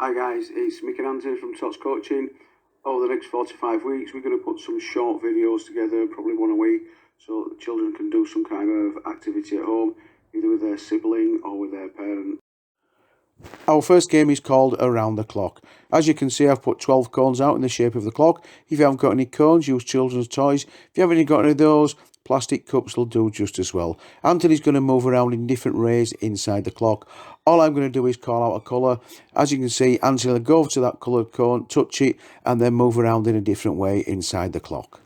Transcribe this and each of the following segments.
Hi guys, it's Mick and Anthony from Tots Coaching. Over the next 45 weeks we're going to put some short videos together, probably one a week, so that children can do some kind of activity at home, either with their sibling or with their parent. Our first game is called Around the Clock. As you can see, I've put 12 cones out in the shape of the clock. If you haven't got any cones, use children's toys. If you haven't got any of those, plastic cups will do just as well. Anthony's going to move around in different ways inside the clock. All I'm going to do is call out a colour. As you can see, Anthony will go over to that coloured cone, touch it, and then move around in a different way inside the clock.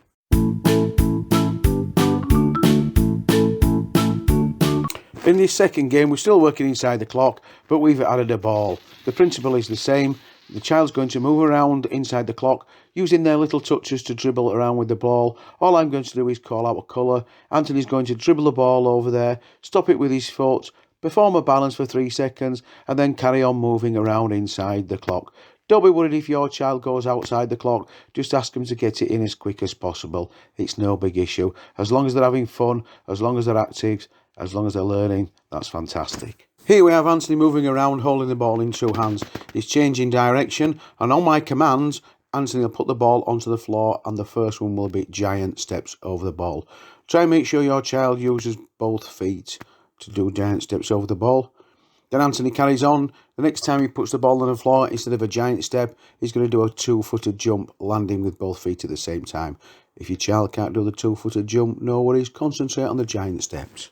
In this second game, we're still working inside the clock, but we've added a ball. The principle is the same. The child's going to move around inside the clock, using their little touches to dribble around with the ball. All I'm going to do is call out a colour. Anthony's going to dribble the ball over there, stop it with his foot, perform a balance for 3 seconds, and then carry on moving around inside the clock. Don't be worried if your child goes outside the clock. Just ask them to get it in as quick as possible. It's no big issue. As long as they're having fun, as long as they're active, as long as they're learning, that's fantastic. Here we have Anthony moving around, holding the ball in 2 hands. He's changing direction, and on my commands, Anthony will put the ball onto the floor, and the first one will be giant steps over the ball. Try and make sure your child uses both feet to do giant steps over the ball. Then Anthony carries on. The next time he puts the ball on the floor, instead of a giant step, he's going to do a 2-footed jump, landing with both feet at the same time. If your child can't do the 2-footed jump, no worries, concentrate on the giant steps.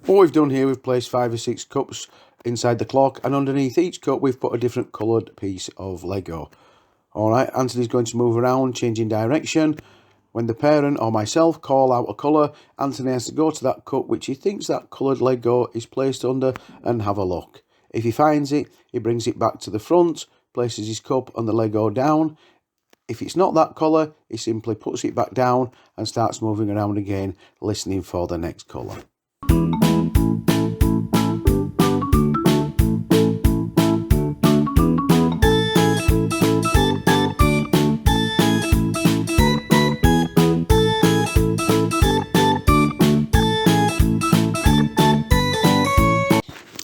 What we've done here, we've placed 5 or 6 cups inside the clock, and underneath each cup we've put a different coloured piece of Lego. Alright, Anthony's going to move around, changing direction. When the parent or myself call out a colour, Anthony has to go to that cup which he thinks that coloured Lego is placed under and have a look. If he finds it, he brings it back to the front, places his cup and the Lego down. If it's not that colour, he simply puts it back down and starts moving around again, listening for the next colour.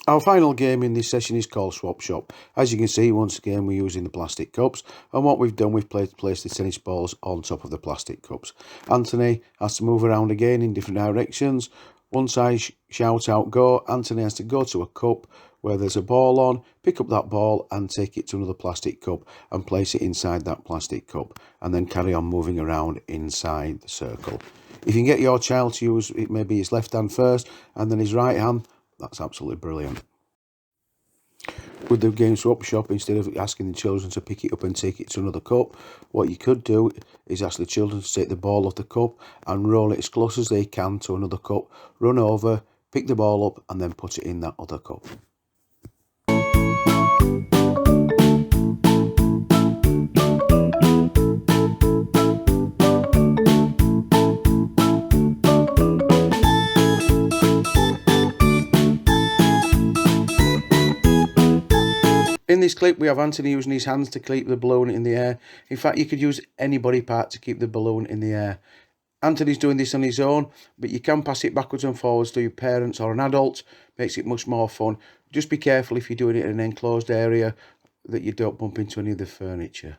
Our final game in this session is called Swap Shop. As you can see, once again we're using the plastic cups, and what we've done, we've placed the tennis balls on top of the plastic cups. Anthony has to move around again in different directions. Once I shout out go, Anthony has to go to a cup where there's a ball on, pick up that ball and take it to another plastic cup and place it inside that plastic cup, and then carry on moving around inside the circle. If you can get your child to use maybe his left hand first and then his right hand, that's absolutely brilliant. With the game Swap Shop, instead of asking the children to pick it up and take it to another cup, what you could do is ask the children to take the ball off the cup and roll it as close as they can to another cup, run over, pick the ball up and then put it in that other cup. In this clip, we have Anthony using his hands to keep the balloon in the air. In fact, you could use any body part to keep the balloon in the air. Anthony's doing this on his own, but you can pass it backwards and forwards to your parents or an adult. Makes it much more fun. Just be careful if you're doing it in an enclosed area that you don't bump into any of the furniture.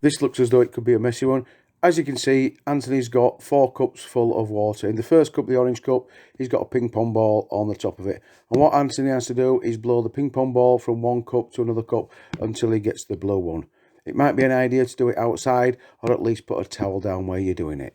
This looks as though it could be a messy one. As you can see, Anthony's got 4 cups full of water. In the first cup, the orange cup, he's got a ping pong ball on the top of it. And what Anthony has to do is blow the ping pong ball from one cup to another cup until he gets the blue one. It might be an idea to do it outside, or at least put a towel down where you're doing it.